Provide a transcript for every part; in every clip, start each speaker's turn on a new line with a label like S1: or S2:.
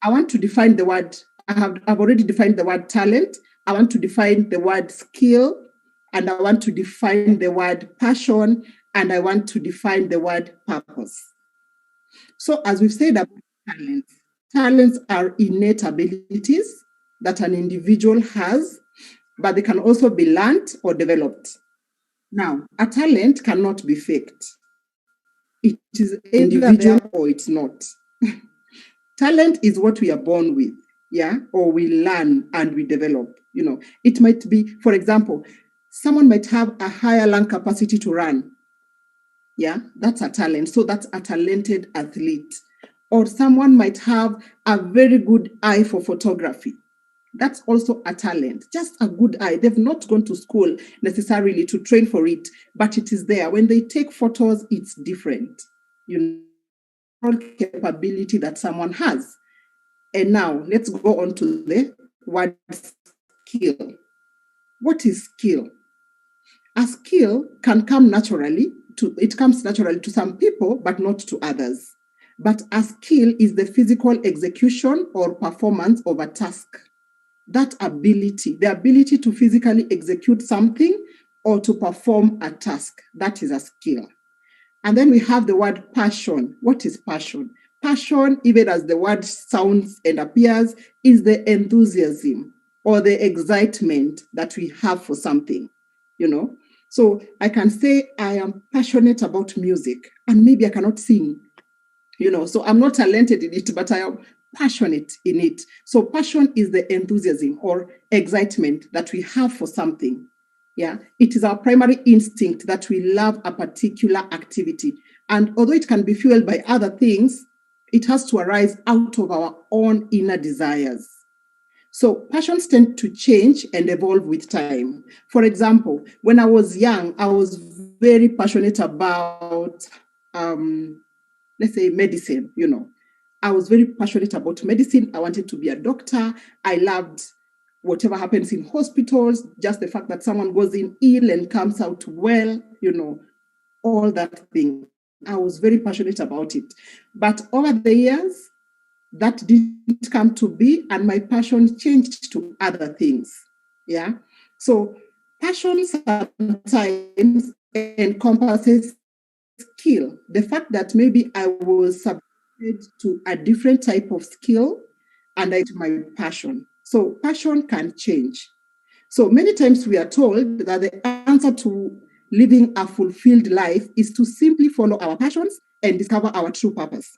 S1: I want to define the word, I've already defined the word talent. I want to define the word skill, and I want to define the word passion, and I want to define the word purpose. So, as we've said about talents, talents are innate abilities that an individual has, but they can also be learned or developed. Now, a talent cannot be faked. It is individual or it's not. Talent is what we are born with, yeah, or we learn and we develop. It might be, for example, someone might have a higher lung capacity to run. Yeah, that's a talent. So that's a talented athlete. Or someone might have a very good eye for photography. That's also a talent, just a good eye. They've not gone to school necessarily to train for it, but it is there. When they take photos, it's different. Capability that someone has. And now let's go on to the word skill. What is skill? A skill can come naturally it comes naturally to some people, but not to others. But a skill is the physical execution or performance of a task. That ability, the ability to physically execute something or to perform a task, that is a skill. And then we have the word passion. What is passion? Passion, even as the word sounds and appears, is the enthusiasm or the excitement that we have for something, So I can say I am passionate about music, and maybe I cannot sing, so I'm not talented in it, but I am passionate in it. So passion is the enthusiasm or excitement that we have for something. Yeah, it is our primary instinct that we love a particular activity. And although it can be fueled by other things, it has to arise out of our own inner desires. So passions tend to change and evolve with time. For example, when I was young, I was very passionate about, let's say, medicine, I was very passionate about medicine. I wanted to be a doctor. I loved whatever happens in hospitals, just the fact that someone goes in ill and comes out well, all that thing. I was very passionate about it. But over the years, that didn't come to be, and my passion changed to other things. Yeah. So passion sometimes encompasses skill. The fact that maybe I was subjected to a different type of skill and I my passion. So passion can change. So many times we are told that the answer to living a fulfilled life is to simply follow our passions and discover our true purpose.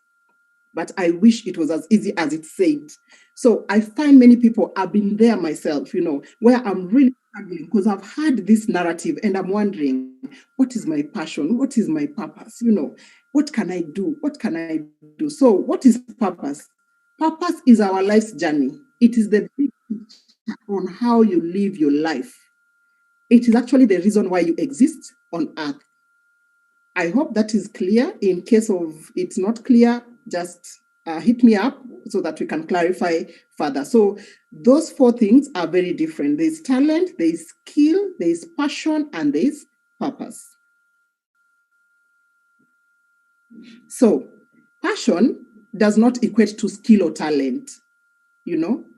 S1: But I wish it was as easy as it said. So I find many people, I've been there myself, where I'm really struggling because I've had this narrative and I'm wondering, what is my passion? What is my purpose? What can I do? What can I do? So what is purpose? Purpose is our life's journey. It is the big picture on how you live your life. It is actually the reason why you exist on earth. I hope that is clear. In case of it's not clear, just hit me up so that we can clarify further. So those four things are very different. There's talent, there's skill, there's passion, and there's purpose. So passion does not equate to skill or talent.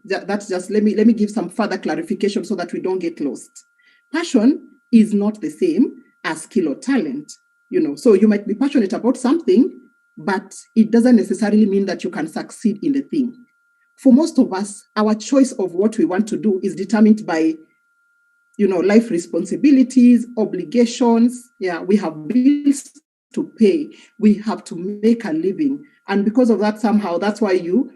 S1: That's just, let me give some further clarification so that we don't get lost. Passion is not the same as skill or talent. So you might be passionate about something, but it doesn't necessarily mean that you can succeed in the thing. For most of us, our choice of what we want to do is determined by, life responsibilities, obligations. Yeah, we have bills to pay. We have to make a living. And because of that, somehow, that's why you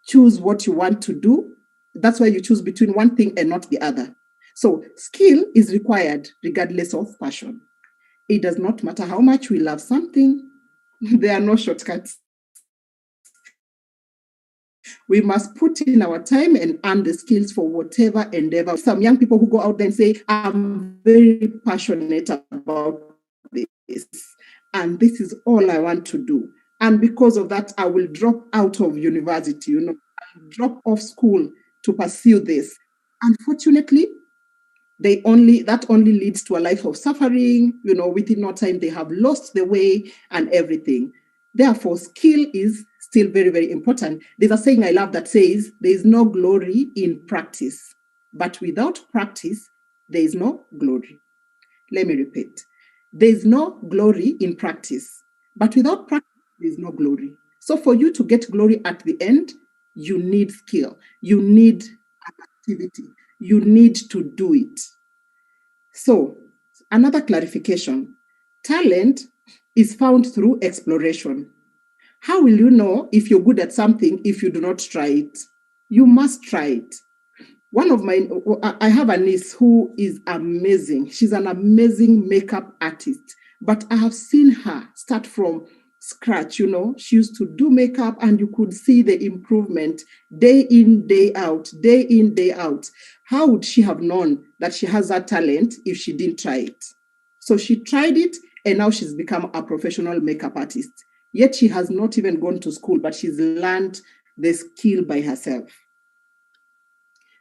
S1: choose what you want to do. That's why you choose between one thing and not the other. So skill is required regardless of passion. It does not matter how much we love something. There are no shortcuts. We must put in our time and earn the skills for whatever endeavor. Some young people who go out there and say, I'm very passionate about this, and this is all I want to do. And because of that, I will drop out of university, drop off school to pursue this. Unfortunately, that only leads to a life of suffering. Within no time, they have lost the way and everything. Therefore, skill is still very, very important. There's a saying I love that says, there is no glory in practice, but without practice, there is no glory. Let me repeat. There is no glory in practice, but without practice, there is no glory. So for you to get glory at the end, you need skill, you need activity, you need to do it. So another clarification, talent is found through exploration. How will you know if you're good at something if you do not try it? You must try it. I have a niece who is amazing. She's an amazing makeup artist, but I have seen her start from scratch. She used to do makeup and you could see the improvement day in, day out, day in, day out. How would she have known that she has that talent if she didn't try it? So she tried it and now she's become a professional makeup artist. Yet she has not even gone to school, but she's learned the skill by herself.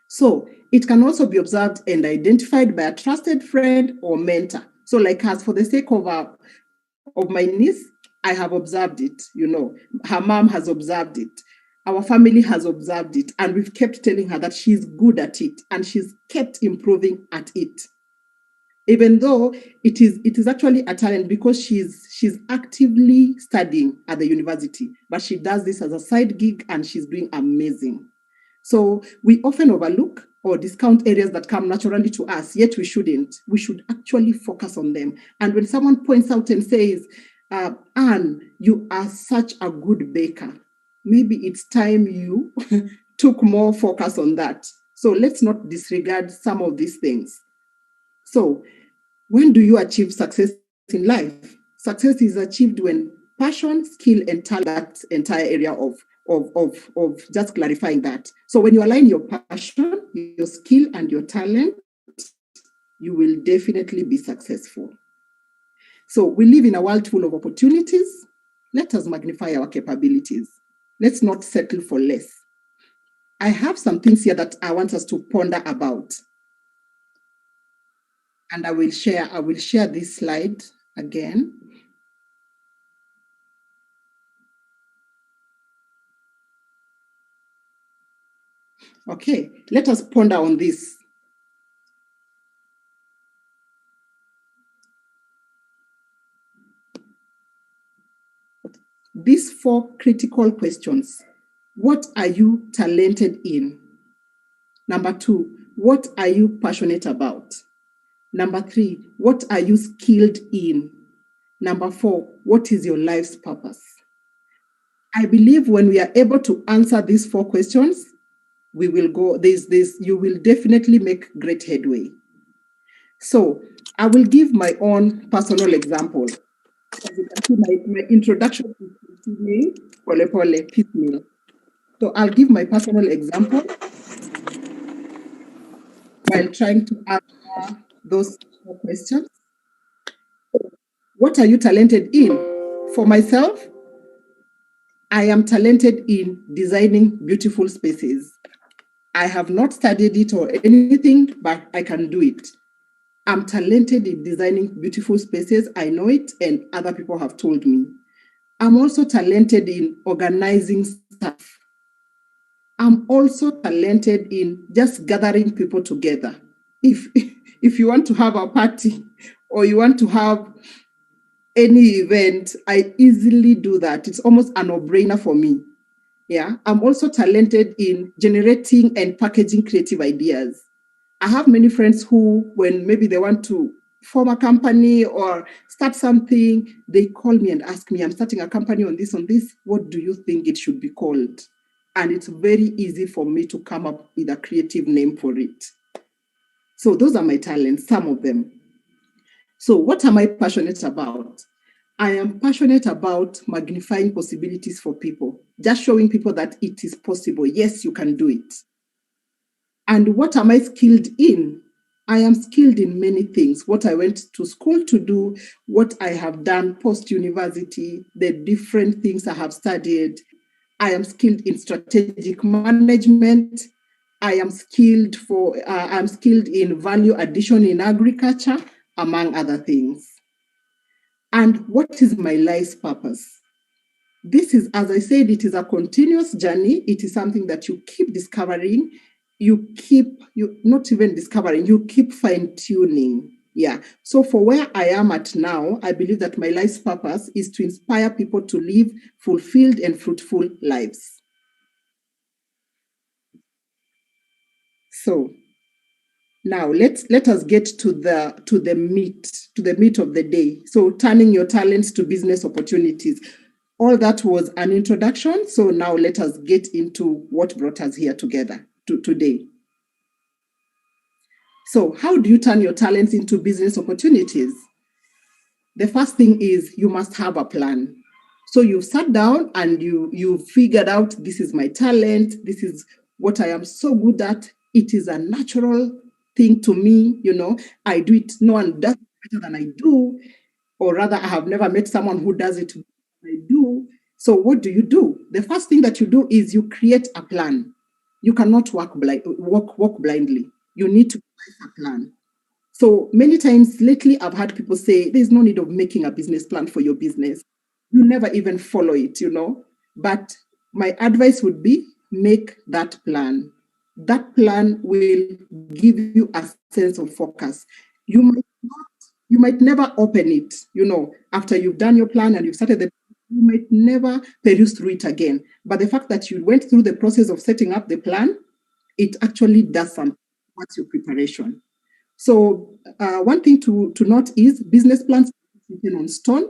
S1: So it can also be observed and identified by a trusted friend or mentor. So like us, for the sake of my niece, I have observed it, her mom has observed it. Our family has observed it, and we've kept telling her that she's good at it, and she's kept improving at it. Even though it is actually a talent because she's actively studying at the university, but she does this as a side gig and she's doing amazing. So we often overlook or discount areas that come naturally to us, yet we shouldn't. We should actually focus on them. And when someone points out and says, Anne, you are such a good baker, maybe it's time you took more focus on that. So let's not disregard some of these things. So when do you achieve success in life? Success is achieved when passion, skill, and talent, that entire area of just clarifying that. So when you align your passion, your skill, and your talent, you will definitely be successful. So we live in a world full of opportunities. Let us magnify our capabilities. Let's not settle for less. I have some things here that I want us to ponder about. And I will share this slide again. Okay, let us ponder on this. These 4 critical questions. What are you talented in? Number 2, what are you passionate about? Number 3, what are you skilled in? Number 4, what is your life's purpose? I believe when we are able to answer these 4 questions, we will go, you will definitely make great headway. So I will give my own personal example. As you can see, my introduction is continuing pole piecemeal. So I'll give my personal example while trying to answer those 4 questions. What are you talented in? For myself, I am talented in designing beautiful spaces. I have not studied it or anything, but I can do it. I'm talented in designing beautiful spaces. I know it, and other people have told me. I'm also talented in organizing stuff. I'm also talented in just gathering people together. If you want to have a party or you want to have any event, I easily do that. It's almost a no-brainer for me. Yeah, I'm also talented in generating and packaging creative ideas. I have many friends who, when maybe they want to form a company or start something, they call me and ask me, I'm starting a company on this, what do you think it should be called? And it's very easy for me to come up with a creative name for it. So those are my talents, some of them. So what am I passionate about? I am passionate about magnifying possibilities for people, just showing people that it is possible. Yes, you can do it. And what am I skilled in? I am skilled in many things. What I went to school to do, what I have done post-university, the different things I have studied. I am skilled in strategic management. I am skilled in value addition in agriculture, among other things. And what is my life's purpose? This is, as I said, it is a continuous journey. It is something that you keep discovering. You not even discovering, you keep fine tuning. Yeah. So for where I am at now, I believe that my life's purpose is to inspire people to live fulfilled and fruitful lives. So now let us get to the meat of the day. So turning your talents to business opportunities. All that was an introduction. So now let us get into what brought us here together today. So how do you turn your talents into business opportunities? The first thing is you must have a plan. So you've sat down and you figured out, this is my talent, this is what I am so good at. It is a natural thing to me, I do it, no one does it better than I do, or rather I have never met someone who does it better than I do. So what do you do? The first thing that you do is you create a plan. You cannot walk blindly. You need to create a plan. So many times lately, I've had people say, there's no need of making a business plan for your business. You never even follow it. But my advice would be make that plan. That plan will give you a sense of focus. You might not, you might never open it, after you've done your plan and you've started you might never peruse through it again. But the fact that you went through the process of setting up the plan, it actually does something. What's your preparation? So one thing to note is business plans are written on stone.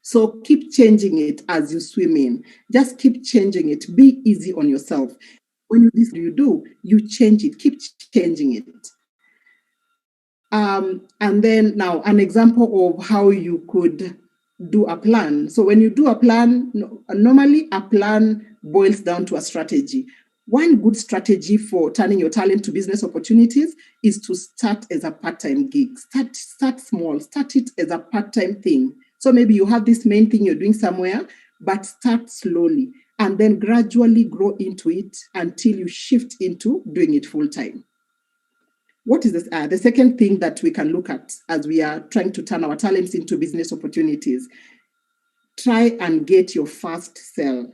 S1: So keep changing it as you swim in. Just keep changing it. Be easy on yourself. When you do, you change it. Keep changing it. And then now an example of how you could do a plan. So when you do a plan, normally a plan boils down to a strategy. One good strategy for turning your talent to business opportunities is to start as a part-time gig. Start small. Start it as a part-time thing. So maybe you have this main thing you're doing somewhere, but start slowly and then gradually grow into it until you shift into doing it full-time. What is this? The second thing that we can look at as we are trying to turn our talents into business opportunities? Try and get your first sell,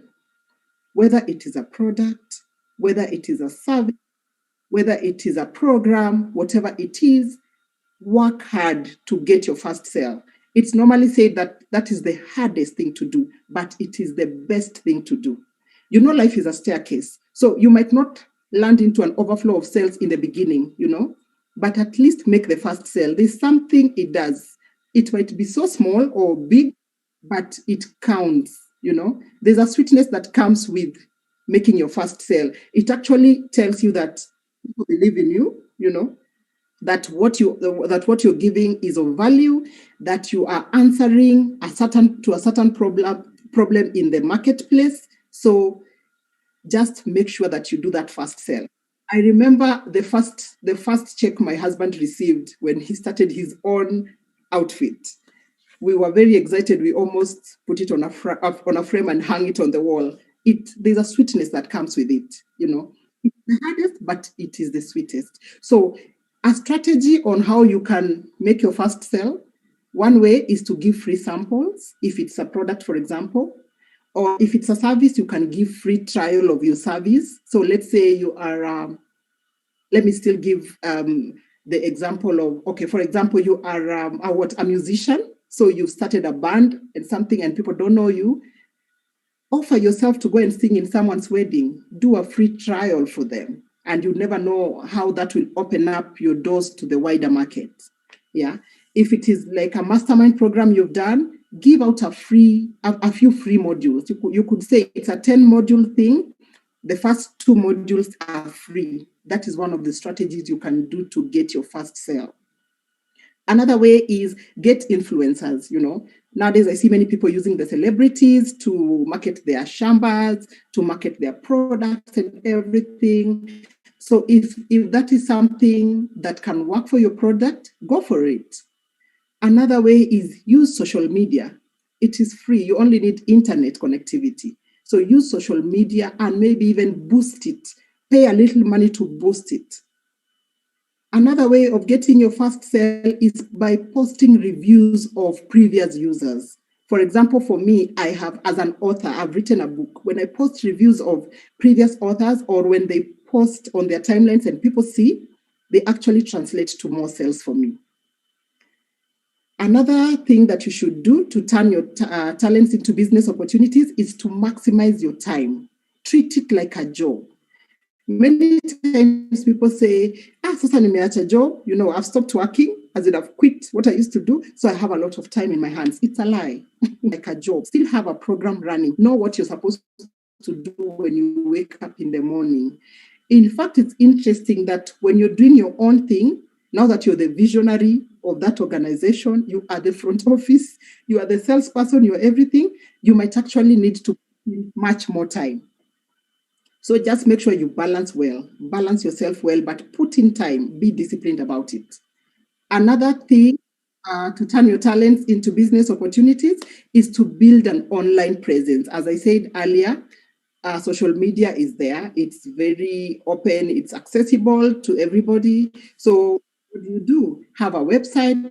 S1: whether it is a product, whether it is a service, whether it is a program, whatever it is, work hard to get your first sale. It's normally said that that is the hardest thing to do, but it is the best thing to do. Life is a staircase. So you might not land into an overflow of sales in the beginning, but at least make the first sale. There's something it does. It might be so small or big, but it counts. There's a sweetness that comes with making your first sale. It actually tells you that people believe in you, that what you're giving is of value, that you are answering a certain problem in the marketplace. So just make sure that you do that first sale. I remember the first check my husband received when he started his own outfit. We were very excited. We almost put it on a frame and hung it on the wall. There's a sweetness that comes with it. It's the hardest, but it is the sweetest. So a strategy on how you can make your first sale. One way is to give free samples if it's a product, for example. Or if it's a service, you can give free trial of your service. So let's say you are, let me still give the example of, okay, for example, you are a musician. So you've started a band and people don't know you. Offer yourself to go and sing in someone's wedding. Do a free trial for them. And you never know how that will open up your doors to the wider market. Yeah. If it is like a mastermind program you've done, give out a few free modules. You could say it's a 10-module thing. The first 2 modules are free. That is one of the strategies you can do to get your first sale. Another way is get influencers. Nowadays I see many people using the celebrities to market their shambas, to market their products and everything. So if that is something that can work for your product, go for it. Another way is use social media. It is free. You only need internet connectivity. So use social media and maybe even boost it. Pay a little money to boost it. Another way of getting your first sale is by posting reviews of previous users. For example, for me, I have, as an author, I've written a book. When I post reviews of previous authors, or when they post on their timelines and people see, they actually translate to more sales for me. Another thing that you should do to turn your talents into business opportunities is to maximize your time. Treat it like a job. Many times people say, sasa nimeacha job, I've stopped working, as in I've quit what I used to do, so I have a lot of time in my hands. It's a lie. Like a job. Still have a program running. Know what you're supposed to do when you wake up in the morning. In fact, it's interesting that when you're doing your own thing, now that you're the visionary of that organization, you are the front office, you are the salesperson, you're everything, you might actually need to put much more time. So just make sure you balance yourself well, but put in time, be disciplined about it. Another thing to turn your talents into business opportunities is to build an online presence. As I said earlier, social media is there. It's very open. It's accessible to everybody. So what do? Have a website,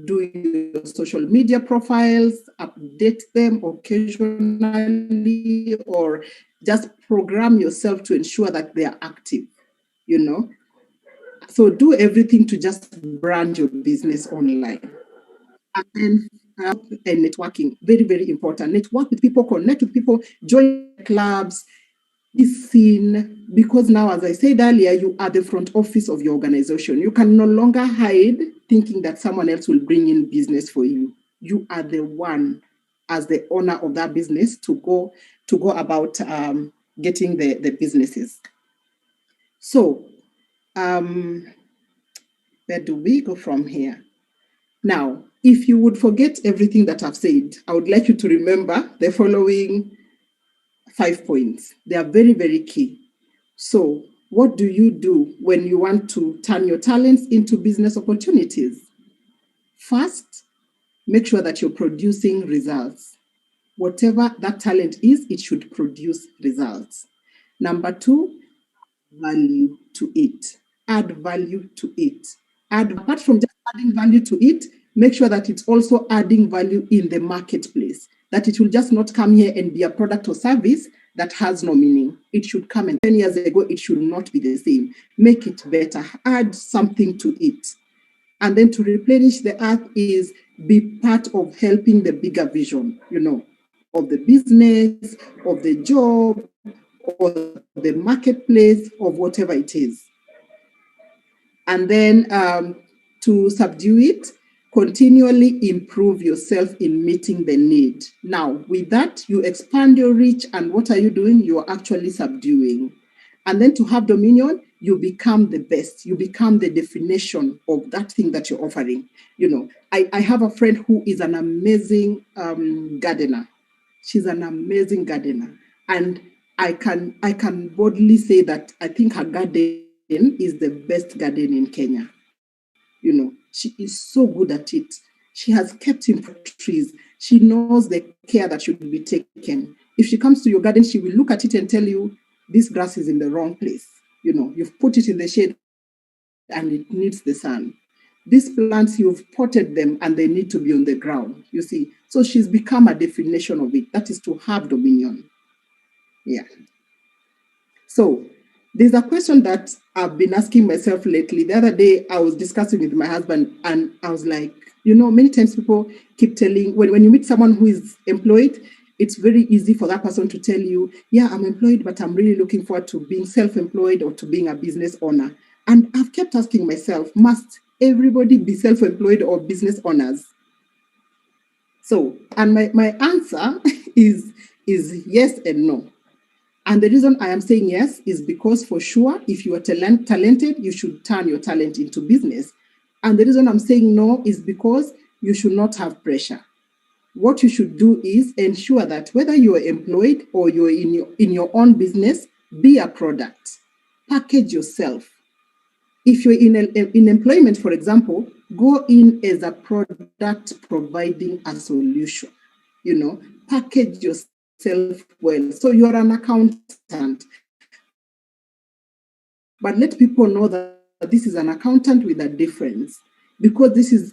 S1: do your social media profiles, update them occasionally, or just program yourself to ensure that they are active, So do everything to just brand your business online. And then and networking, very, very important. Network with people, connect with people, join clubs, be seen, because now, as I said earlier, you are the front office of your organization. You can no longer hide thinking that someone else will bring in business for you. You are the one, as the owner of that business, to go about getting the businesses. So where do we go from here? Now, if you would forget everything that I've said, I would like you to remember the following 5 points. They are very, very key. So, what do you do when you want to turn your talents into business opportunities? First, make sure that you're producing results. Whatever that talent is, it should produce results. Number 2, value to it. Add value to it. Apart from just adding value to it, make sure that it's also adding value in the marketplace, that it will just not come here and be a product or service that has no meaning. It should come, and 10 years ago, it should not be the same. Make it better, add something to it. And then to replenish the earth is be part of helping the bigger vision, of the business, of the job, or the marketplace, of whatever it is. And then to subdue it, continually improve yourself in meeting the need. Now, with that, you expand your reach, and what are you doing? You are actually subduing. And then to have dominion, you become the best. You become the definition of that thing that you're offering. I have a friend who is an amazing gardener. She's an amazing gardener. And I can boldly say that I think her garden is the best garden in Kenya. She is so good at it. She has kept in trees. She knows the care that should be taken. If she comes to your garden, she will look at it and tell you, this grass is in the wrong place. You've put it in the shade and it needs the sun. These plants, you've potted them and they need to be on the ground, you see. So she's become a definition of it. That is to have dominion. Yeah. So there's a question that I've been asking myself lately. The other day, I was discussing with my husband, and I was like, many times people keep telling, when you meet someone who is employed, it's very easy for that person to tell you, yeah, I'm employed, but I'm really looking forward to being self-employed or to being a business owner. And I've kept asking myself, must everybody be self-employed or business owners? So, and my answer is yes and no. And the reason I am saying yes is because, for sure, if you are talented, you should turn your talent into business. And the reason I'm saying no is because you should not have pressure. What you should do is ensure that whether you are employed or you're in your own business, be a product. Package yourself. If you're in employment, for example, go in as a product providing a solution. Package yourself well. So you're an accountant, but let people know that this is an accountant with a difference, because this is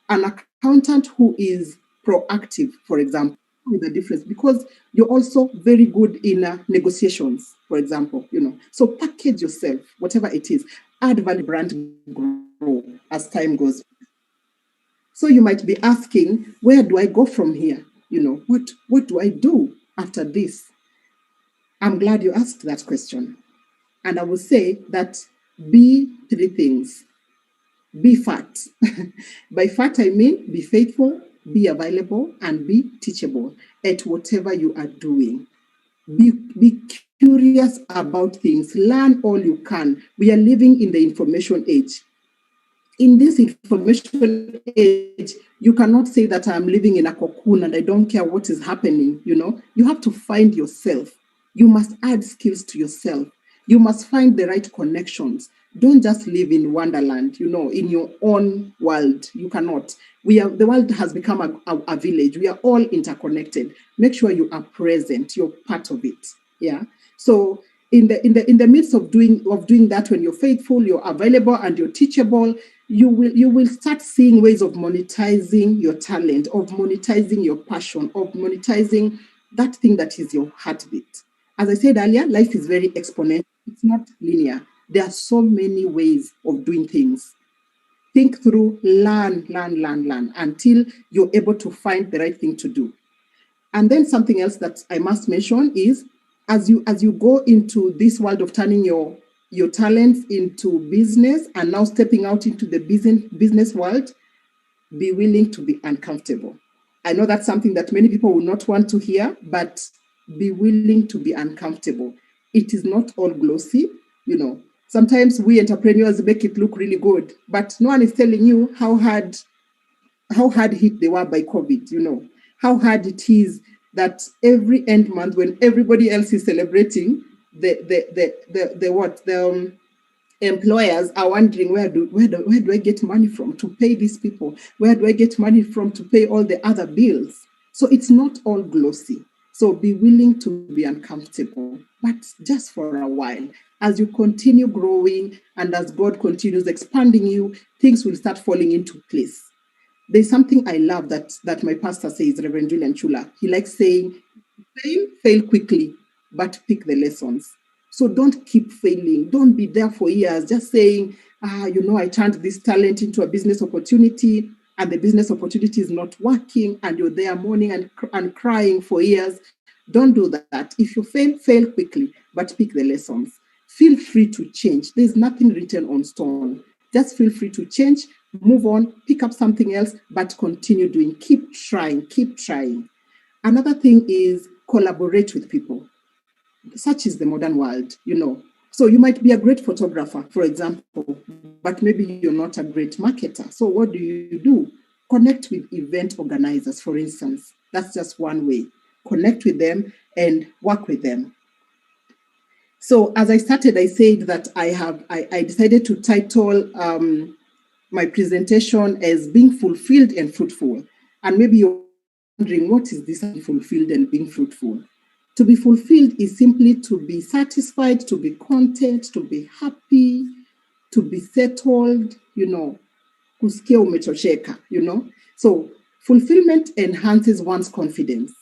S1: an accountant who is proactive, for example, with the difference, because you're also very good in negotiations, for example, So package yourself, whatever it is, add value, brand grow as time goes. So you might be asking, where do I go from here? What do I do after this? I'm glad you asked that question. And I will say that be three things. Be fat. By fat, I mean be faithful, be available, and be teachable at whatever you are doing. Be curious about things. Learn all you can. We are living in the information age. In this information age, you cannot say that I'm living in a cocoon and I don't care what is happening. You have to find yourself. You must add skills to yourself. You must find the right connections. Don't just live in wonderland, in your own world. You cannot. The world has become a village. We are all interconnected. Make sure you are present. You're part of it. Yeah. So in the midst of doing that, when you're faithful, you're available, and you're teachable, you will start seeing ways of monetizing your talent, of monetizing your passion, of monetizing that thing that is your heartbeat. As I said earlier, life is very exponential. It's not linear. There are so many ways of doing things. Think through, learn until you're able to find the right thing to do. And then something else that I must mention is, as you go into this world of turning your talents into business and now stepping out into the business world, be willing to be uncomfortable. I know that's something that many people will not want to hear, but be willing to be uncomfortable. It is not all glossy, Sometimes we entrepreneurs make it look really good, but no one is telling you how hard hit they were by COVID, how hard it is that every end month, when everybody else is celebrating, the employers are wondering, where do I get money from to pay these people? Where do I get money from to pay all the other bills? So it's not all glossy. So be willing to be uncomfortable, but just for a while. As you continue growing and as God continues expanding you, things will start falling into place. There's something I love that my pastor says, Reverend Julian Chula. He likes saying, fail quickly, but pick the lessons. So don't keep failing. Don't be there for years just saying, I turned this talent into a business opportunity and the business opportunity is not working, and you're there mourning and crying for years. Don't do that. If you fail quickly, but pick the lessons. Feel free to change. There's nothing written on stone. Just feel free to change, move on, pick up something else, but continue doing. Keep trying. Another thing is collaborate with people. Such is the modern world, So you might be a great photographer, for example, but maybe you're not a great marketer. So what do? Connect with event organizers, for instance. That's just one way. Connect with them and work with them. So as I started, I said that I decided to title my presentation as Being Fulfilled and Fruitful. And maybe you're wondering, what is this fulfilled and being fruitful? To be fulfilled is simply to be satisfied, to be content, to be happy, to be settled, kusikia umetosheka, So fulfillment enhances one's confidence.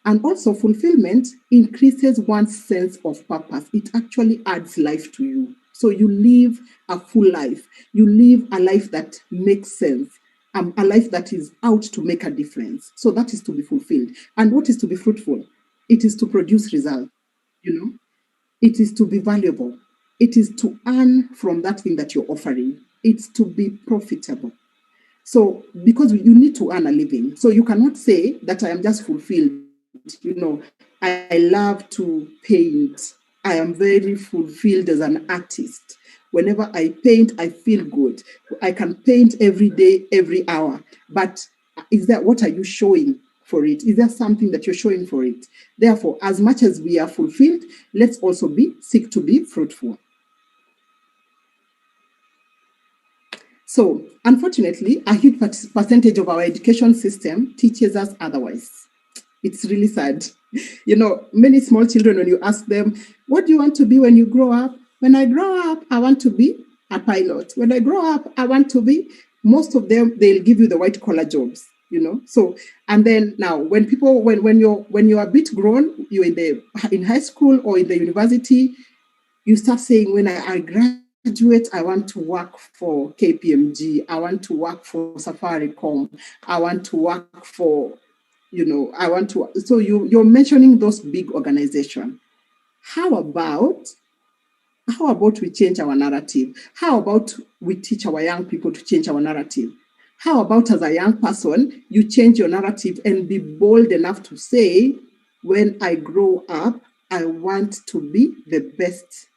S1: And also fulfillment increases one's sense of purpose. It actually adds life to you. So you live a full life. You live a life that makes sense. A life that is out to make a difference. So that is to be fulfilled. And what is to be fruitful? It is to produce results, It is to be valuable. It is to earn from that thing that you're offering. It's to be profitable. So because you need to earn a living. So you cannot say that I am just fulfilled. I love to paint. I am very fulfilled as an artist. Whenever I paint, I feel good. I can paint every day, every hour. But what are you showing for it? Is there something that you're showing for it? Therefore, as much as we are fulfilled, let's also seek to be fruitful. So, unfortunately, a huge percentage of our education system teaches us otherwise. It's really sad. Many small children, when you ask them, what do you want to be when you grow up? When I grow up, I want to be a pilot. When I grow up, I want to be, most of them, they'll give you the white collar jobs. So, and then now when people, when you're a bit grown, you're in high school or in the university, you start saying, when I graduate, I want to work for KPMG, I want to work for Safaricom, I want to work for, I want to. So you're mentioning those big organizations. How about we change our narrative? How about we teach our young people to change our narrative? How about, as a young person, you change your narrative and be bold enough to say, when I grow up, I want to be the best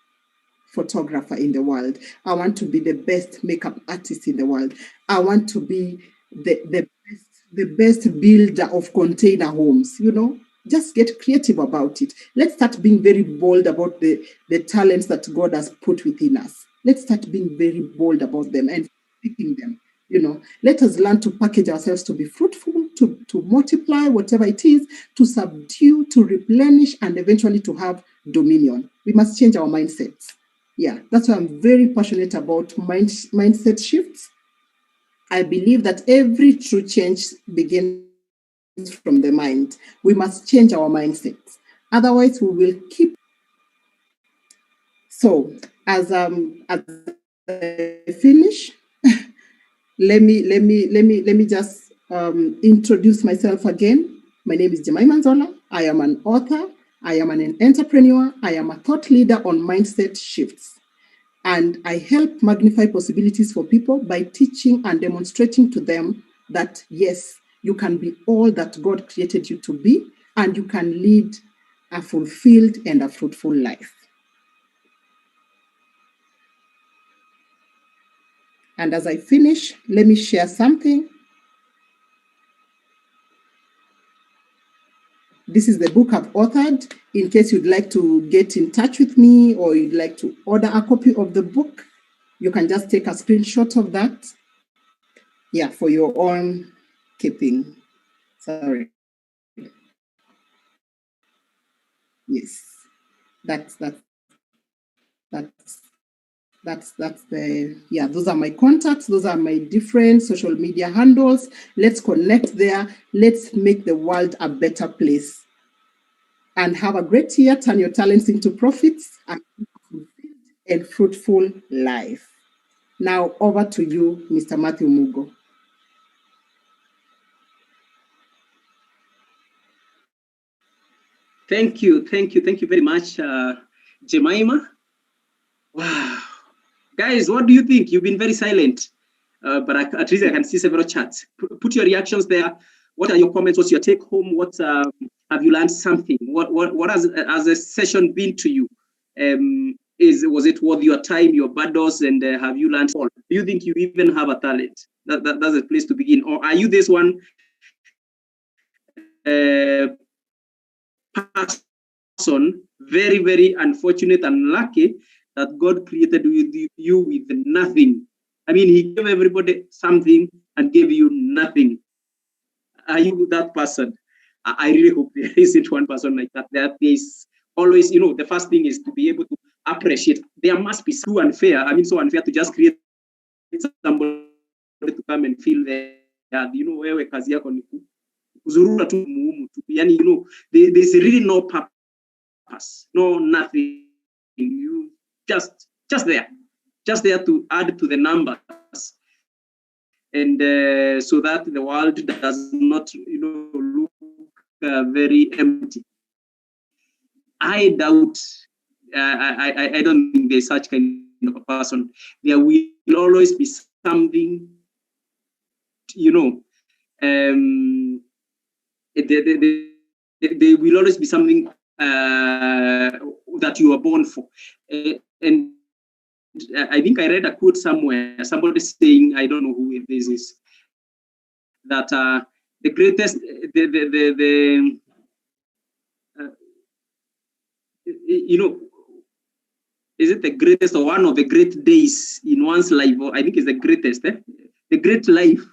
S1: photographer in the world. I want to be the best makeup artist in the world. I want to be the best builder of container homes. Just get creative about it. Let's start being very bold about the talents that God has put within us. Let's start being very bold about them and speaking them. Let us learn to package ourselves to be fruitful, to multiply, whatever it is, to subdue, to replenish, and eventually to have dominion. We must change our mindsets. Yeah, that's why I'm very passionate about mindset shifts. I believe that every true change begins from the mind. We must change our mindsets. Otherwise, we will keep. So, as I finish, let me just introduce myself again. My name is Jemima Nzola. I am an author. I am an entrepreneur. I am a thought leader on mindset shifts. And I help magnify possibilities for people by teaching and demonstrating to them that, yes, you can be all that God created you to be, and you can lead a fulfilled and a fruitful life. And as I finish, let me share something. This is the book I've authored. In case you'd like to get in touch with me or you'd like to order a copy of the book, you can just take a screenshot of that. Yeah, for your own keeping. Sorry. Yes, that's the, yeah, those are my contacts. Those are my different social media handles. Let's connect there. Let's make the world a better place. And have a great year. Turn your talents into profits and fruitful life. Now over to you, Mr. Matthew Mugo.
S2: Thank you very much, Jemima. Wow. Guys, what do you think? You've been very silent, but at least I can see several chats. Put your reactions there. What are your comments? What's your take home? What have you learned something? What has a session been to you? Was it worth your time, your battles, and have you learned all? Do you think you even have a talent? That's a place to begin. Or are you this one person, very, very unfortunate and lucky that God created you with nothing? I mean, he gave everybody something and gave you nothing. Are you that person? I really hope there isn't one person like that. There is always, the first thing is to be able to appreciate. There must be so unfair. I mean, so unfair to just create somebody to come and feel there. Wewe kazi yako ni kuzurura tu muumu tu. Yani, there's really no purpose, no nothing. You just there to add to the numbers, and so that the world does not, look very empty. I doubt. I don't think there's such kind of a person. There will always be something, there will always be something that you are born for. And I think I read a quote somewhere, somebody saying, I don't know who this is, that the greatest, is it the greatest or one of the great days in one's life? Or I think it's the greatest. The great life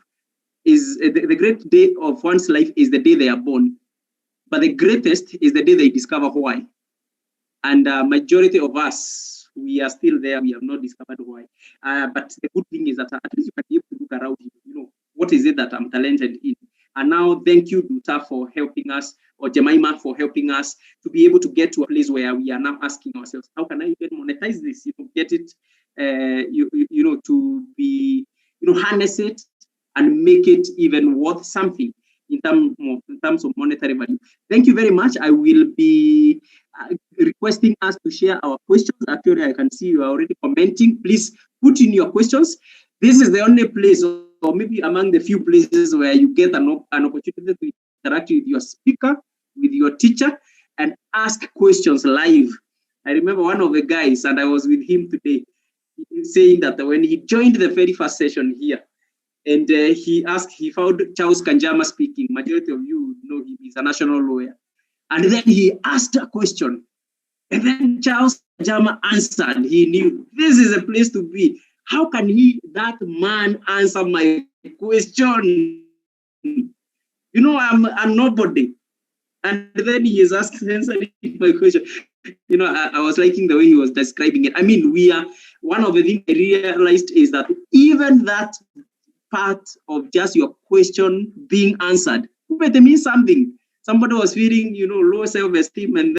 S2: is the great day of one's life is the day they are born, but the greatest is the day they discover why. And majority of us, we are still there. We have not discovered why. But the good thing is that at least you can be able to look around you. What is it that I'm talented in? And now, thank you, Nduta, for helping us, or Jemima for helping us to be able to get to a place where we are now asking ourselves, how can I even monetize this? Get it, to be, harness it and make it even worth something in terms of monetary value. Thank you very much. I will be requesting us to share our questions. Actually, I can see you are already commenting. Please put in your questions. This is the only place, or maybe among the few places, where you get an opportunity to interact with your speaker, with your teacher, and ask questions live. I remember one of the guys, and I was with him today, saying that when he joined the very first session here, and he found Charles Kanjama speaking. Majority of you know him, he's a national lawyer. And then he asked a question. And then Charles Kanjama answered. He knew this is a place to be. How can that man answer my question? I'm nobody. And then he is answering my question. I was liking the way he was describing it. I mean, one of the things I realized is that even that part of just your question being answered, but it means something. Somebody was feeling, low self-esteem, and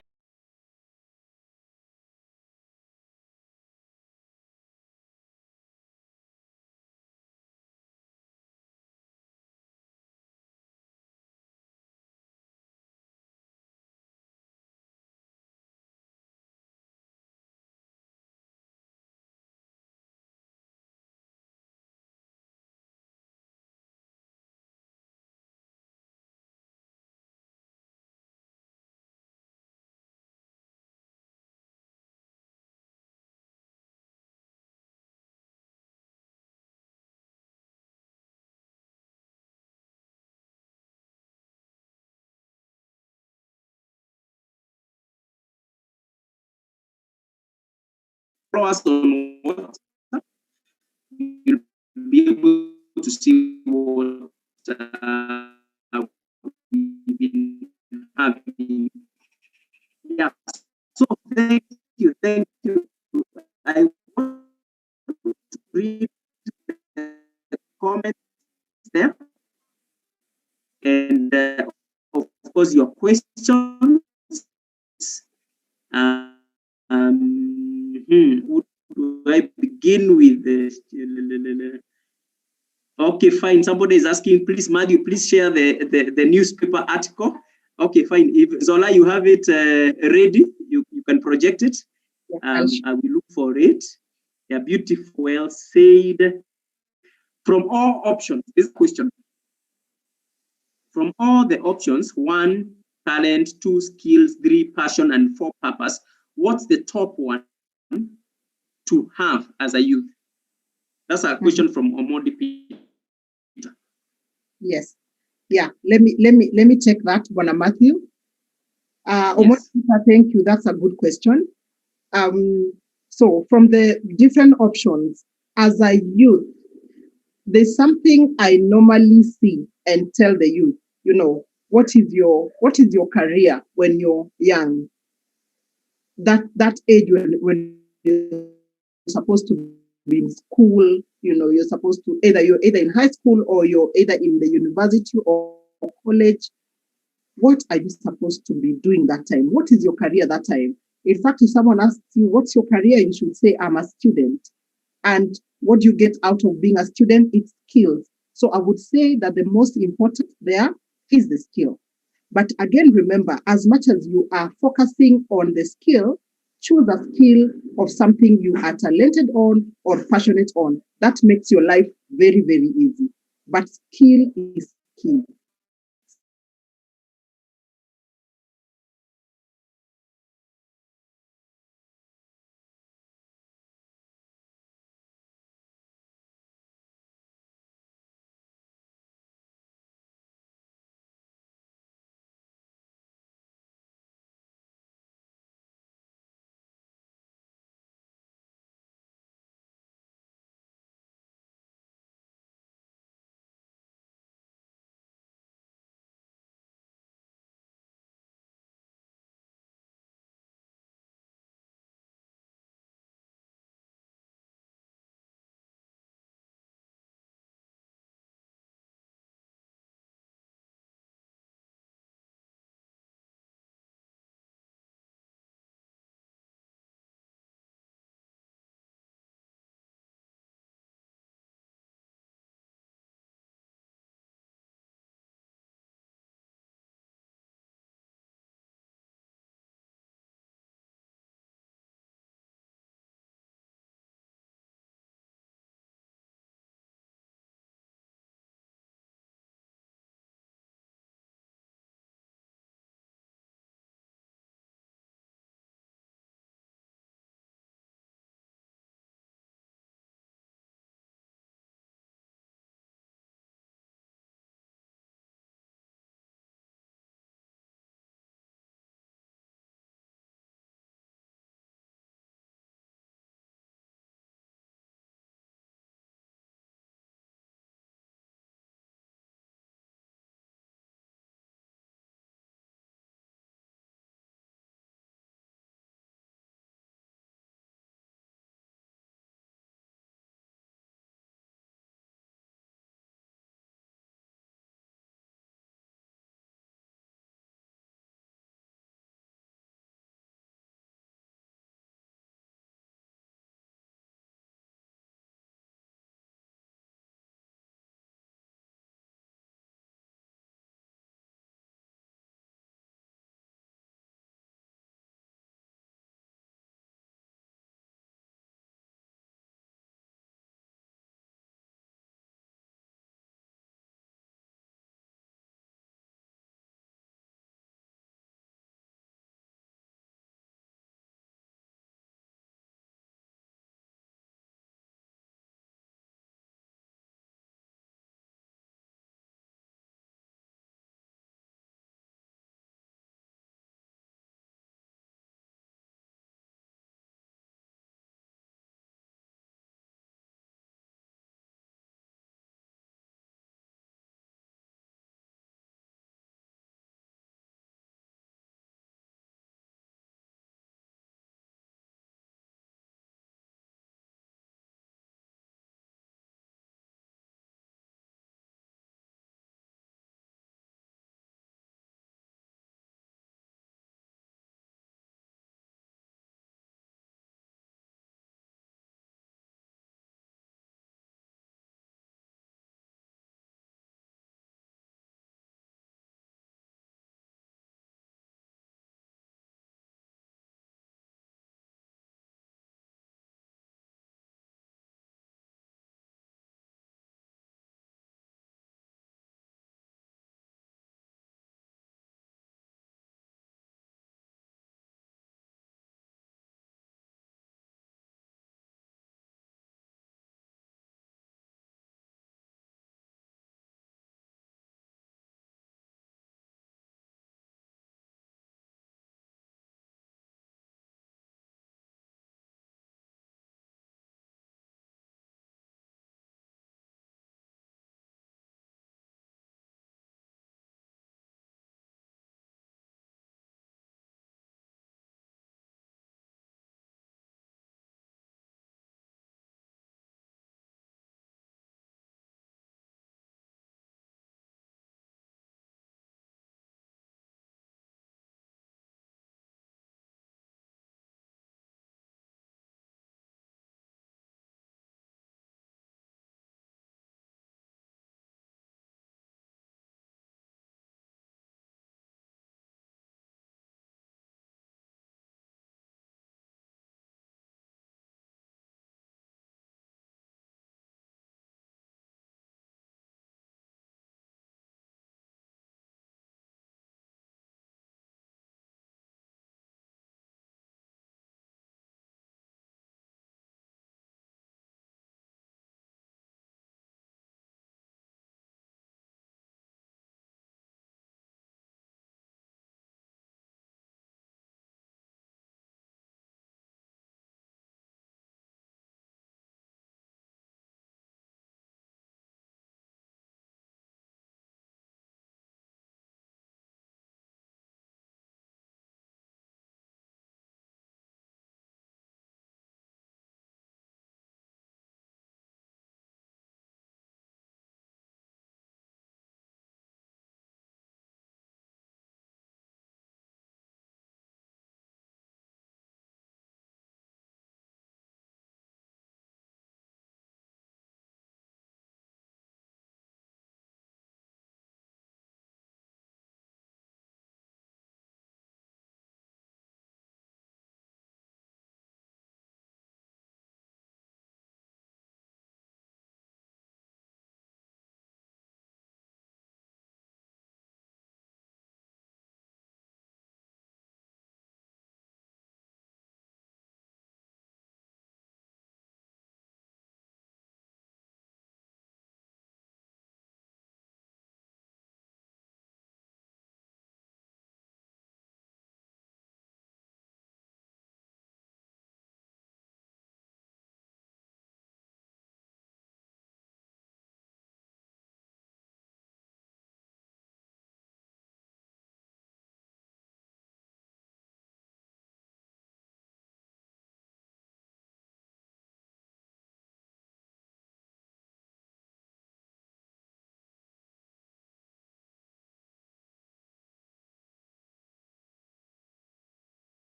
S2: follow us on WhatsApp, you'll be able to see what we've been having. Yeah. So thank you. I want to read the comments there, and of course your questions. Would I begin with this? Okay, fine. Somebody is asking, please, Matthew, please share the newspaper article. Okay, fine. If Zola, you have it ready, you can project it. I will look for it. Yeah, beautiful. Well said. From all options, this question. From all the options, 1, talent, 2, skills, 3, passion, and 4, purpose, what's the top one to have as a youth? That's a question from Omodi Peter.
S1: Yes. Yeah. Let me take that, Bona Matthew. Omodi Peter, thank you. That's a good question. So from the different options, as a youth, there's something I normally see and tell the youth, what is your career when you're young? That age when you're supposed to be in school, you're supposed to you're either in high school or you're either in the university or college. What are you supposed to be doing that time? What is your career that time? In fact, if someone asks you, what's your career? You should say, I'm a student. And what you get out of being a student, it's skills. So I would say that the most important there is the skill. But again, remember, as much as you are focusing on the skill, choose a skill of something you are talented on or passionate on. That makes your life very, very easy. But skill is key.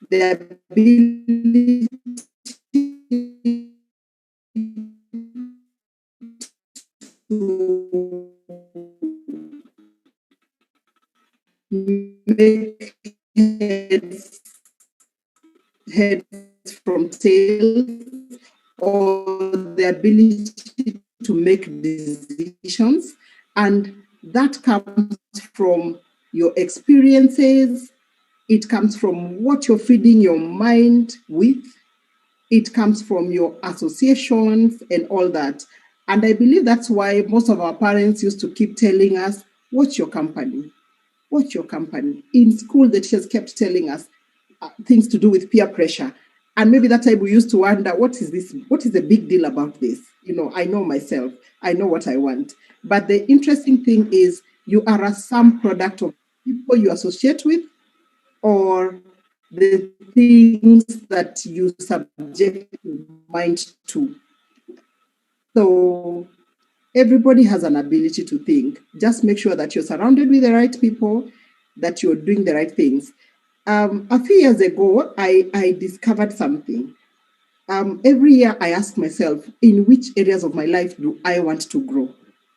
S1: the ability to make heads from tails, or the ability to make decisions. And that comes from your experiences, it comes from what you're feeding your mind with, it comes from your associations and all that. And I believe that's why most of our parents used to keep telling us, what's your company? What's your company? In school, the teachers kept telling us things to do with peer pressure. And maybe that time we used to wonder, what is this? What is the big deal about this? You know, I know myself. I know what I want. But the interesting thing is you are a sum product of people you associate with or the things that you subject your mind to. So everybody has an ability to think. Just make sure that you're surrounded with the right people, that you're doing the right things. A few years ago, I discovered something. Every year, I ask myself, in which areas of my life do I want to grow?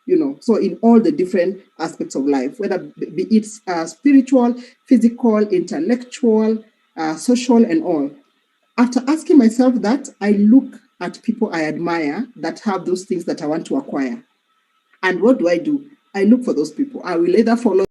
S1: You know, so in all the different aspects of life, whether be it spiritual, physical, intellectual, social, and all. After asking myself that, I look at people I admire that have those things that I want to acquire. And what do? I look for those people. I will either follow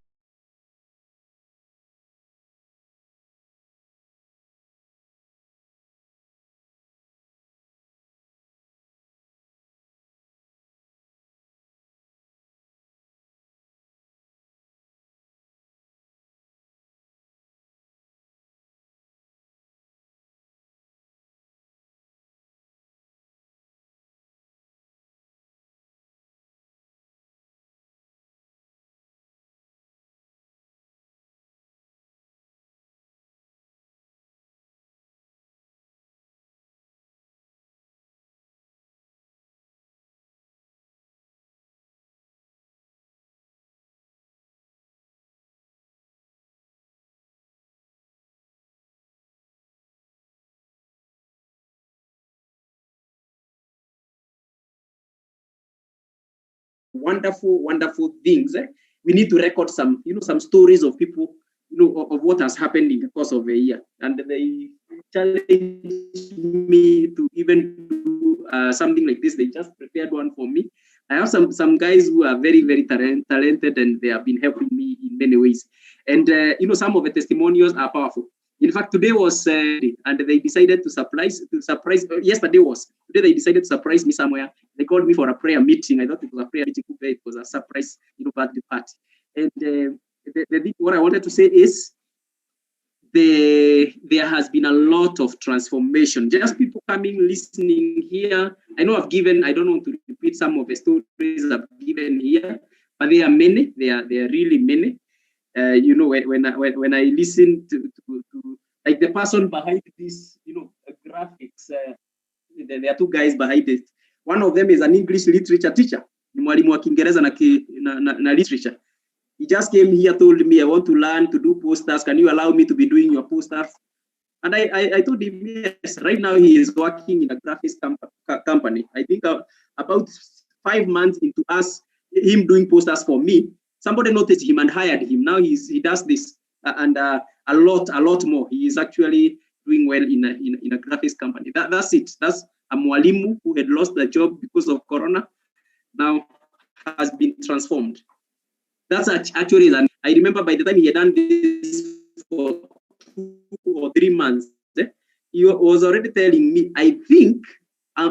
S2: wonderful, wonderful things. We need to record some, some stories of people, of what has happened in the course of a year. And they challenged me to even do something like this. They just prepared one for me. I have some guys who are very, very talented, and they have been helping me in many ways. And some of the testimonials are powerful. In fact, today was and they decided to surprise. Yesterday was today. They decided to surprise me somewhere. They called me for a prayer meeting. I thought it was a prayer meeting. It was a surprise, birthday party. And what I wanted to say is there has been a lot of transformation. Just people coming, listening here. I know I've given. I don't want to repeat some of the stories I've given here, but there are many. There are really many. When I listen to like the person behind this, graphics, there are two guys behind it. One of them is an English literature teacher, mwalimu wa Kiingereza na literature. He just came here, told me, I want to learn to do posters. Can you allow me to be doing your posters? And I told him, yes. Right now he is working in a graphics company. I think about 5 months into him doing posters for me, somebody noticed him and hired him. Now he does this and a lot more. He is actually doing well in a graphics company. That's it. That's a mwalimu who had lost the job because of Corona, now has been transformed. That's actually, I remember by the time he had done this for 2 or 3 months, he was already telling me, I think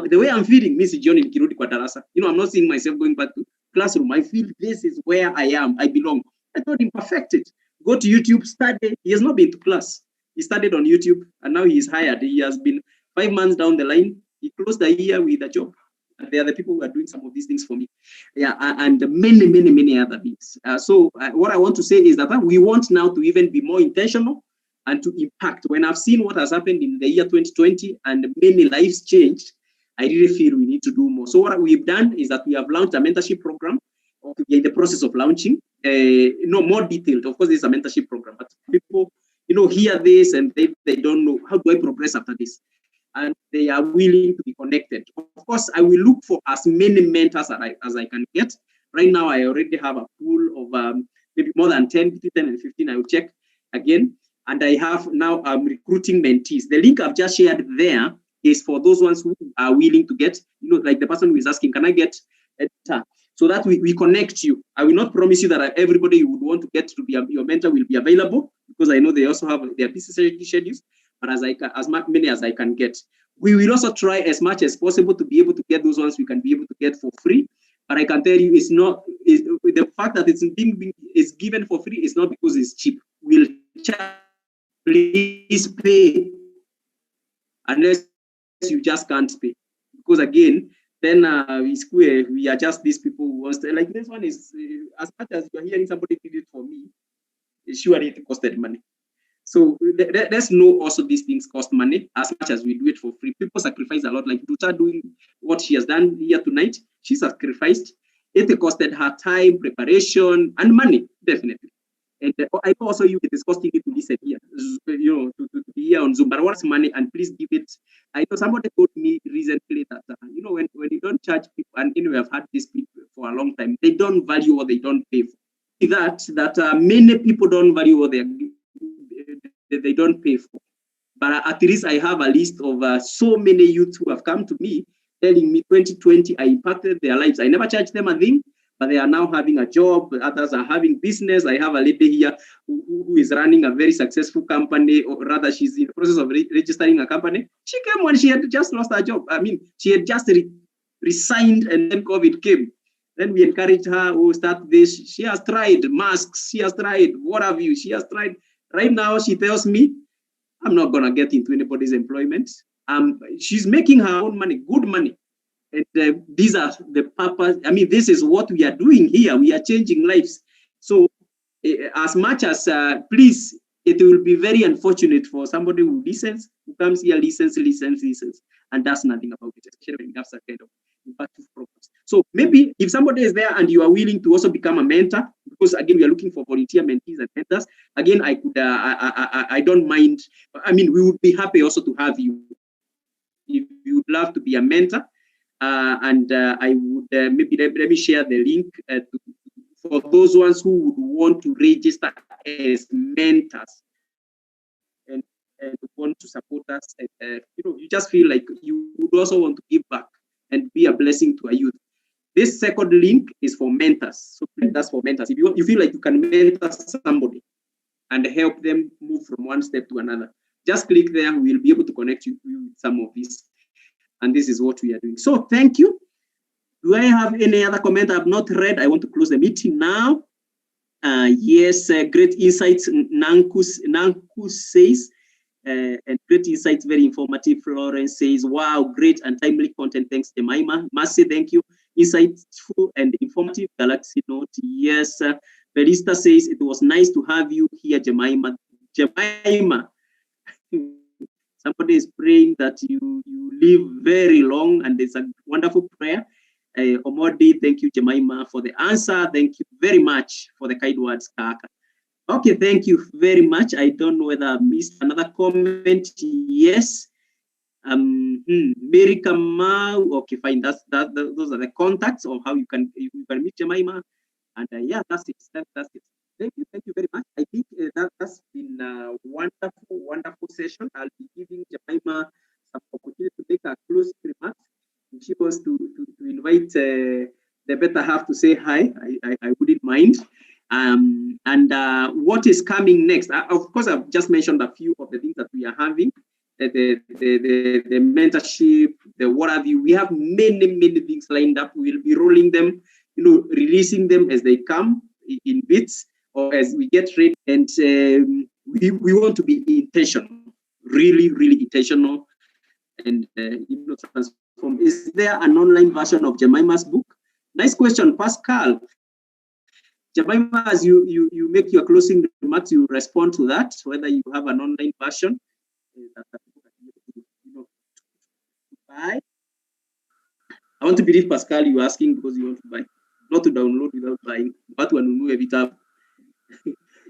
S2: the way I'm feeling, Miss John in Kirudi kwa darasa, I'm not seeing myself going back to classroom. I feel this is where I am. I belong. I told him, perfect it. Go to YouTube, study. He has not been to class. He studied on YouTube, and now he is hired. He has been 5 months down the line. He closed the year with a job. And they are the people who are doing some of these things for me. Yeah, and many other things. So what I want to say is that we want now to even be more intentional and to impact. When I've seen what has happened in the year 2020 and many lives changed, I really feel we need to do more. So what we've done is that we have launched a mentorship program. We are in the process of launching. More detailed. Of course, this is a mentorship program, but people hear this and they don't know, how do I progress after this? And they are willing to be connected. Of course, I will look for as many mentors as I can get. Right now, I already have a pool of maybe more than 10, between 10 and 15. I will check again. And I have now recruiting mentees. The link I've just shared there is for those ones who are willing to get, like the person who is asking, can I get a mentor? So that we connect you. I will not promise you that everybody you would want to get to be your mentor will be available, because I know they also have their busy schedules, but as many as I can get. We will also try as much as possible to be able to get those ones we can be able to get for free. But I can tell you, the fact that it's given for free is not because it's cheap. We'll please pay, unless you just can't pay. Because again, then we are just these people who want to, like this one is, as much as you're hearing somebody did it for me, surely it costed money. So let's know also these things cost money as much as we do it for free. People sacrifice a lot, like Nduta doing what she has done here tonight. She sacrificed. It costed her time, preparation, and money, definitely. And I know also it is costing you to listen here, to be here on Zoom. But what's money? And please give it. I know somebody told me recently that, when you don't charge people, and I've had these people for a long time, they don't value what they don't pay for. That many people don't value what they don't pay for. But at least I have a list of so many youths who have come to me telling me 2020 I impacted their lives. I never charged them a thing, but they are now having a job. Others are having business. I have a lady here who is running a very successful company, or rather she's in the process of registering a company. She came when she had just lost her job. I mean, she had just resigned and then COVID came. Then we encouraged her, start this. She has tried masks. She has tried what have you. She has tried. Right now, she tells me, I'm not going to get into anybody's employment. She's making her own money, good money. And these are the purpose. I mean, this is what we are doing here. We are changing lives. So as much as, please, it will be very unfortunate for somebody who listens, who comes here, listens, and does nothing about it, especially when it has a kind of impactful programs. So maybe if somebody is there and you are willing to also become a mentor, because again, we are looking for volunteer mentees and mentors. Again, I could, I don't mind. I mean, we would be happy also to have you. If you would love to be a mentor, I would maybe let me share the link for those ones who would want to register as mentors and want to support us. And, you just feel like you would also want to give back and be a blessing to a youth. This second link is for mentors. So that's for mentors. If you feel like you can mentor somebody and help them move from one step to another, just click there. We'll be able to connect you with some of these. And this is what we are doing. So thank you. Do I have any other comment I've not read? I want to close the meeting now. Yes, great insights, Nankus says. And great insights, very informative. Florence says, wow, great and timely content. Thanks, Jemima. Mercy, thank you. Insightful and informative. Galaxy Note, yes. Felista says, it was nice to have you here, Jemima. Jemima, somebody is praying that you live very long, and it's a wonderful prayer. Omodi, thank you, Jemima, for the answer. Thank you very much for the kind words, Kaka. Okay, thank you very much. I don't know whether I missed another comment. Yes. Mary Kamau. Okay, fine. Those are the contacts of how you can meet Jemima. And yeah, that's it. That's it. Thank you very much. I think that's been a wonderful session. I'll be giving Jemima some opportunity to make a closing remarks. If she wants to invite the better half to say hi, I wouldn't mind. And what is coming next? Of course, I've just mentioned a few of the things that we are having. The mentorship, the what have you. We have many things lined up. We'll be rolling them, releasing them as they come in bits or as we get ready. And we want to be intentional, really intentional, and transform. Is there an online version of Jemima's book? Nice question, Pascal. Jemima, as you make your closing remarks, you respond to that, whether you have an online version. Buy. I want to believe, Pascal, you're asking because you want to buy, not to download without buying. But when you every time.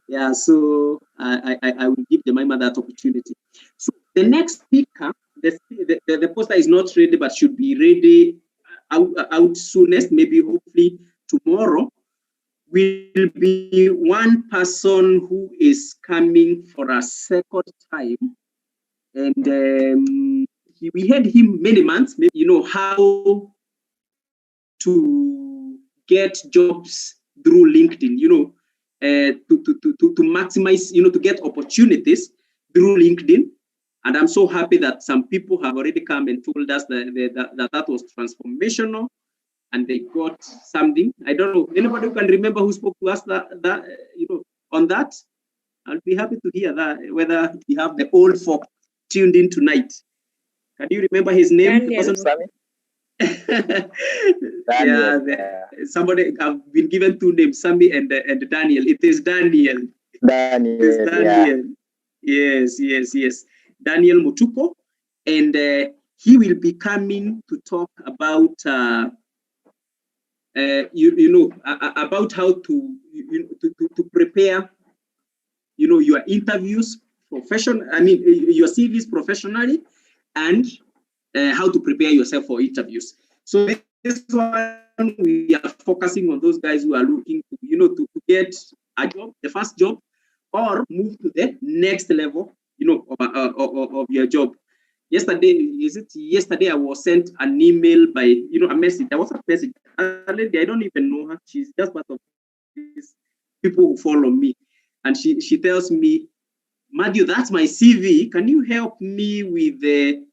S2: Yeah, so I will give Jemima that opportunity. So the next speaker, the poster is not ready, but should be ready out soonest, maybe hopefully tomorrow, will be one person who is coming for a second time. And we had him many months, maybe, how to get jobs through LinkedIn, to maximize, to get opportunities through LinkedIn. And I'm so happy that some people have already come and told us that was transformational and they got something. I don't know, anybody who can remember who spoke to us on that? I'll be happy to hear that, whether we have the old folk tuned in tonight. Can you remember his name?
S3: Daniel.
S2: Somebody, I've been given two names, Sammy and Daniel. It is Daniel.
S4: Daniel.
S2: Yes. Daniel Mutuko, and he will be coming to talk about about how to prepare your interviews your CVs professionally, and how to prepare yourself for interviews. So this one, we are focusing on those guys who are looking to get a job, the first job, or move to the next level of your job. Yesterday I was sent an email by a message. There was a message. A lady, I don't even know her. She's just part of these people who follow me, and she tells me, Matthew, that's my CV. Can you help me with the?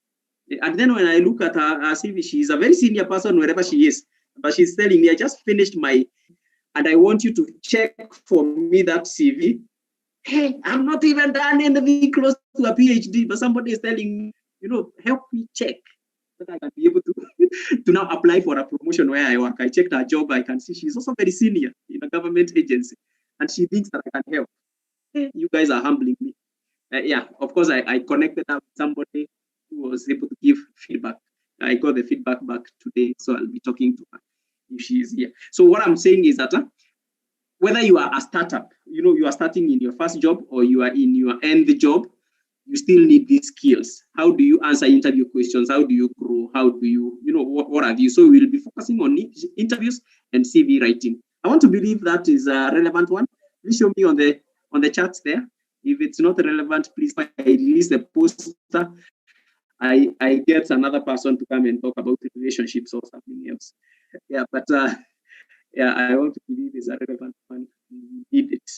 S2: And then when I look at her CV, she's a very senior person wherever she is. But she's telling me, I just finished and I want you to check for me that CV. Hey, I'm not even done anything close to a PhD, but somebody is telling me, help me check that I can be able to now apply for a promotion where I work. I checked her job. I can see she's also very senior in a government agency, and she thinks that I can help. Hey, you guys are humbling me. Of course, I connected up with somebody who was able to give feedback. I got the feedback back today, so I'll be talking to her if she is here. So what I'm saying is that whether you are a startup, you are starting in your first job or you are in your end job, you still need these skills. How do you answer interview questions? How do you grow? How do you, what have you? So we'll be focusing on interviews and CV writing. I want to believe that is a relevant one. Please show me on the charts there. If it's not relevant, please, I release the poster. I get another person to come and talk about relationships or something else. But I want to believe it's a relevant one. You need it.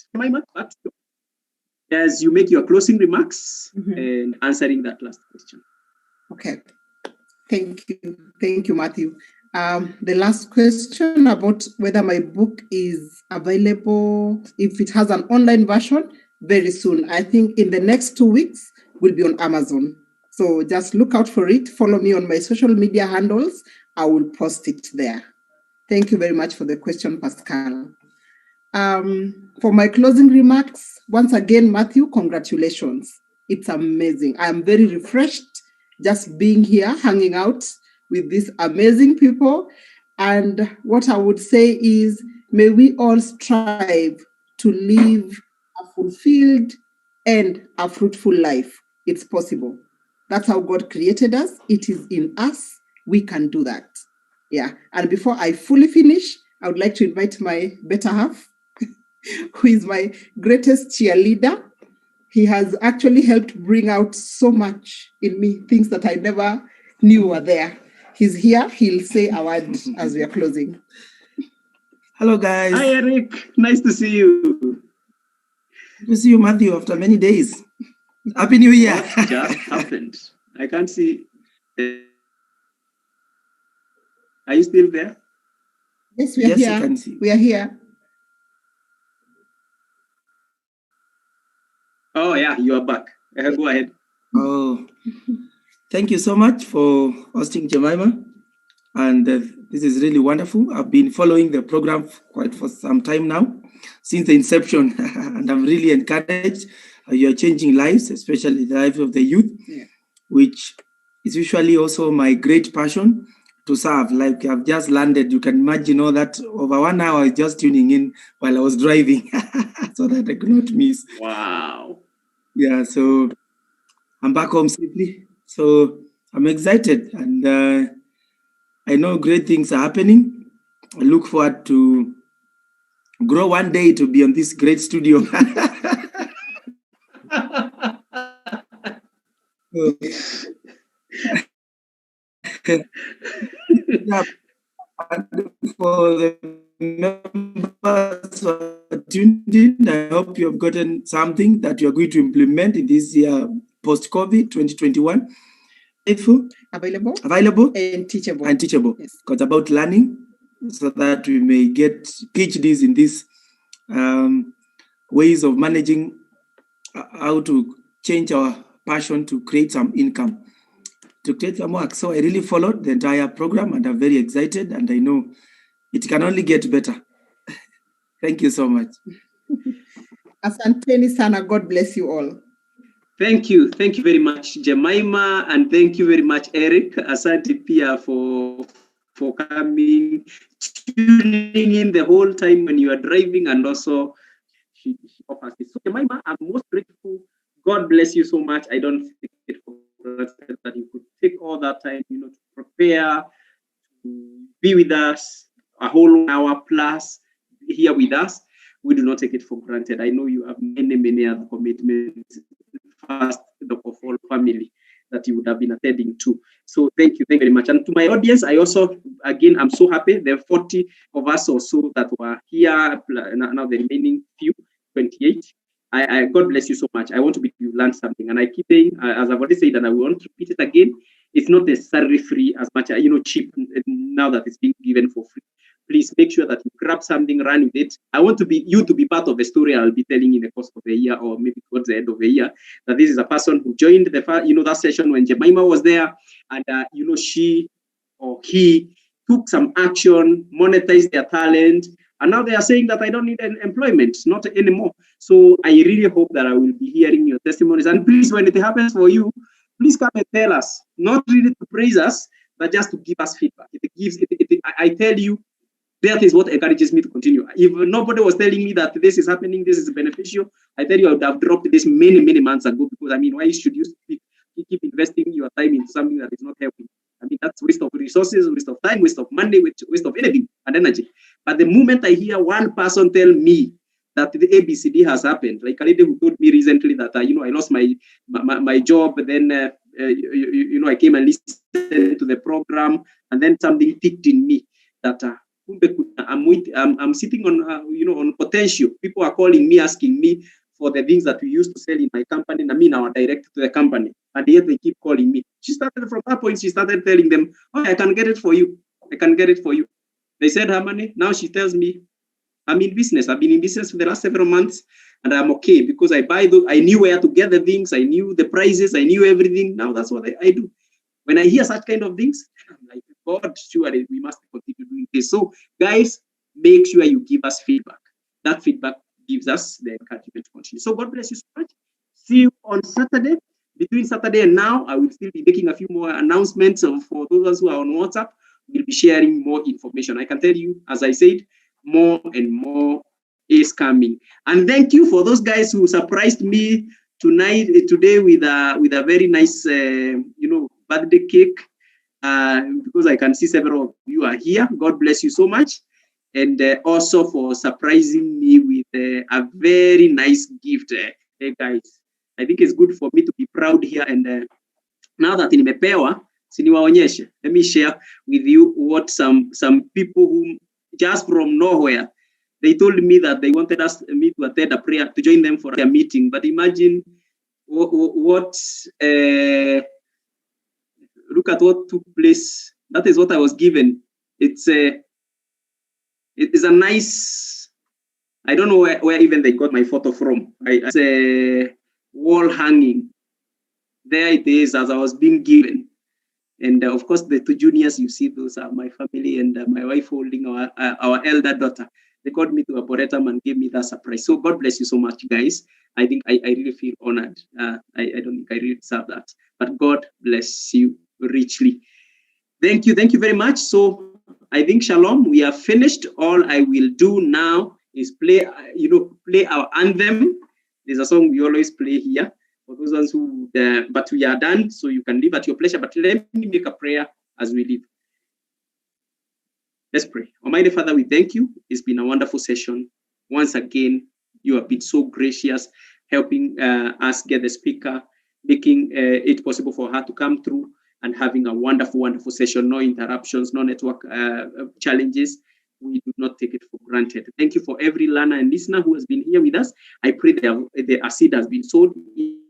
S2: As you make your closing remarks and answering that last question.
S1: Okay. Thank you, Matthew. The last question about whether my book is available, if it has an online version, very soon. I think in the next 2 weeks, will be on Amazon. So just look out for it. Follow me on my social media handles. I will post it there. Thank you very much for the question, Pascal. For my closing remarks, once again, Matthew, congratulations. It's amazing. I am very refreshed just being here, hanging out with these amazing people. And what I would say is, may we all strive to live a fulfilled and a fruitful life. It's possible. That's how God created us. It is in us. We can do that. Yeah. And before I fully finish, I would like to invite my better half, who is my greatest cheerleader. He has actually helped bring out so much in me, things that I never knew were there. He's here. He'll say a word as we are closing.
S5: Hello, guys.
S2: Hi, Eric. Nice to see you.
S5: Good to see you, Matthew, after many days. Happy New Year.
S2: What just happened? I can't see. Are you still there?
S1: Yes, we are here.
S5: I can see.
S1: We are here.
S2: Oh, yeah, you are back. Go ahead.
S5: Oh, thank you so much for hosting, Jemima. And this is really wonderful. I've been following the program for some time now, since the inception. And I'm really encouraged. You're changing lives, especially the life of the youth, which is usually also my great passion. serve. Like I've just landed. You can imagine all that over 1 hour I was just tuning in while I was driving so that I could not miss.
S2: Wow.
S5: Yeah, so I'm back home safely. So I'm excited, and I know great things are happening. I look forward to grow one day to be on this great studio. Yeah, for the members who are tuned in, I hope you have gotten something that you are going to implement in this year post-COVID 2021. Available
S1: and teachable.
S5: And teachable.
S1: Yes.
S5: Because about learning, so that we may get PhDs in these ways of managing how to change our passion to create some income, to create some work. So I really followed the entire program and I'm very excited, and I know it can only get better. Thank you so much.
S1: Asanteni sana. God bless you all.
S2: Thank you. Thank you very much, Jemima, and thank you very much, Eric. Asante pia for coming, tuning in the whole time when you are driving, and also she offers this. So Jemima, I'm most grateful. God bless you so much. I don't take it for granted that you could take all that time, to prepare, to be with us a whole hour plus here with us. We do not take it for granted. I know you have many other commitments. First, the whole family that you would have been attending to. So thank you very much. And to my audience, I also, again, I'm so happy. There are 40 of us or so that were here. Now the remaining few, 28. God bless you so much. I want to be you learn something. And I keep saying, as I've already said, and I want to repeat it again, it's not necessarily free as much, cheap now that it's being given for free. Please make sure that you grab something, run with it. I want you to be part of the story I'll be telling in the course of the year, or maybe towards the end of the year, that this is a person who joined that session when Jemima was there, and she or he took some action, monetized their talent, and now they are saying that I don't need employment, not anymore. So I really hope that I will be hearing your testimonies. And please, when it happens for you, please come and tell us, not really to praise us, but just to give us feedback. I tell you, that is what encourages me to continue. If nobody was telling me that this is happening, this is beneficial, I tell you, I would have dropped this many months ago, because why should you keep investing your time into something that is not helping? That's waste of resources, waste of time, waste of money, waste of anything and energy. But the moment I hear one person tell me that the ABCD has happened, like a lady who told me recently that I lost my job, then I came and listened to the program, and then something ticked in me that I'm sitting on on potential. People are calling me, asking me for the things that we used to sell in my company. Now direct to the company, and yet they keep calling me. She started from that point. She started telling them, "Oh, I can get it for you. I can get it for you." They said her money. Now she tells me, "I'm in business. I've been in business for the last several months, and I'm okay because I buy those. I knew where to get the things. I knew the prices. I knew everything. Now that's what I do." When I hear such kind of things, I'm like, God, surely we must continue doing this. So, guys, make sure you give us feedback. That feedback gives us the encouragement to continue. So, God bless you so much. See you on Saturday. Between Saturday and now, I will still be making a few more announcements for those who are on WhatsApp. We'll be sharing more information. I can tell you, as I said, more and more is coming. And thank you for those guys who surprised me today with a very nice, birthday cake, because I can see several of you are here. God bless you so much. And also for surprising me with a very nice gift. Hey guys, I think it's good for me to be proud here. And now that nimepewa, siniwaonyeshe. Let me share with you what some people who just from nowhere, they told me that they wanted me to attend a prayer, to join them for a meeting. But imagine what look at what took place. That is what I was given. It is a nice, I don't know where even they got my photo from. It's a wall hanging. There it is, as I was being given. And of course, the two juniors, you see, those are my family, and my wife holding our elder daughter. They called me to Arboretum and gave me that surprise. So God bless you so much, guys. I think I really feel honored. I don't think I really deserve that. But God bless you richly. Thank you very much. So I think Shalom, we are finished. All I will do now is play our anthem. There's a song we always play here for those ones who, but we are done, so you can leave at your pleasure. But let me make a prayer as we leave. Let's pray. Almighty Father, we thank you. It's been a wonderful session. Once again, you have been so gracious, helping us get the speaker, making it possible for her to come through and having a wonderful, wonderful session. No interruptions, no network challenges. We do not take it for granted. Thank you for every learner and listener who has been here with us. I pray the seed has been sown in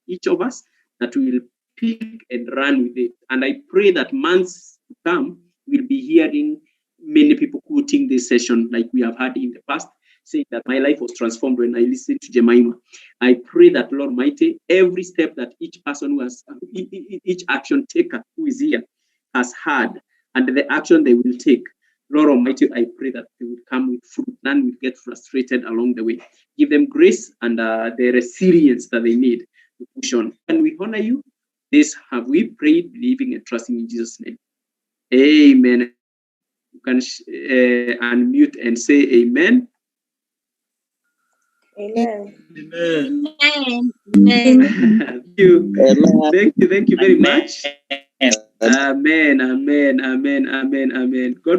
S2: each of us, that we will pick and run with it. And I pray that months to come, we'll be hearing many people quoting this session like we have had in the past, saying that my life was transformed when I listened to Jemima. I pray that, Lord Almighty, every step that each person who has, each action taker who is here has had, and the action they will take, Lord Almighty, I pray that they will come with fruit. None will get frustrated along the way. Give them grace and the resilience that they need to push on. And we honor you. This have we prayed, believing and trusting in Jesus' name. Amen. You can unmute and say amen.
S3: Amen.
S5: Amen.
S2: Thank you. Thank you very much. Amen. Amen. Amen. Amen. Amen. God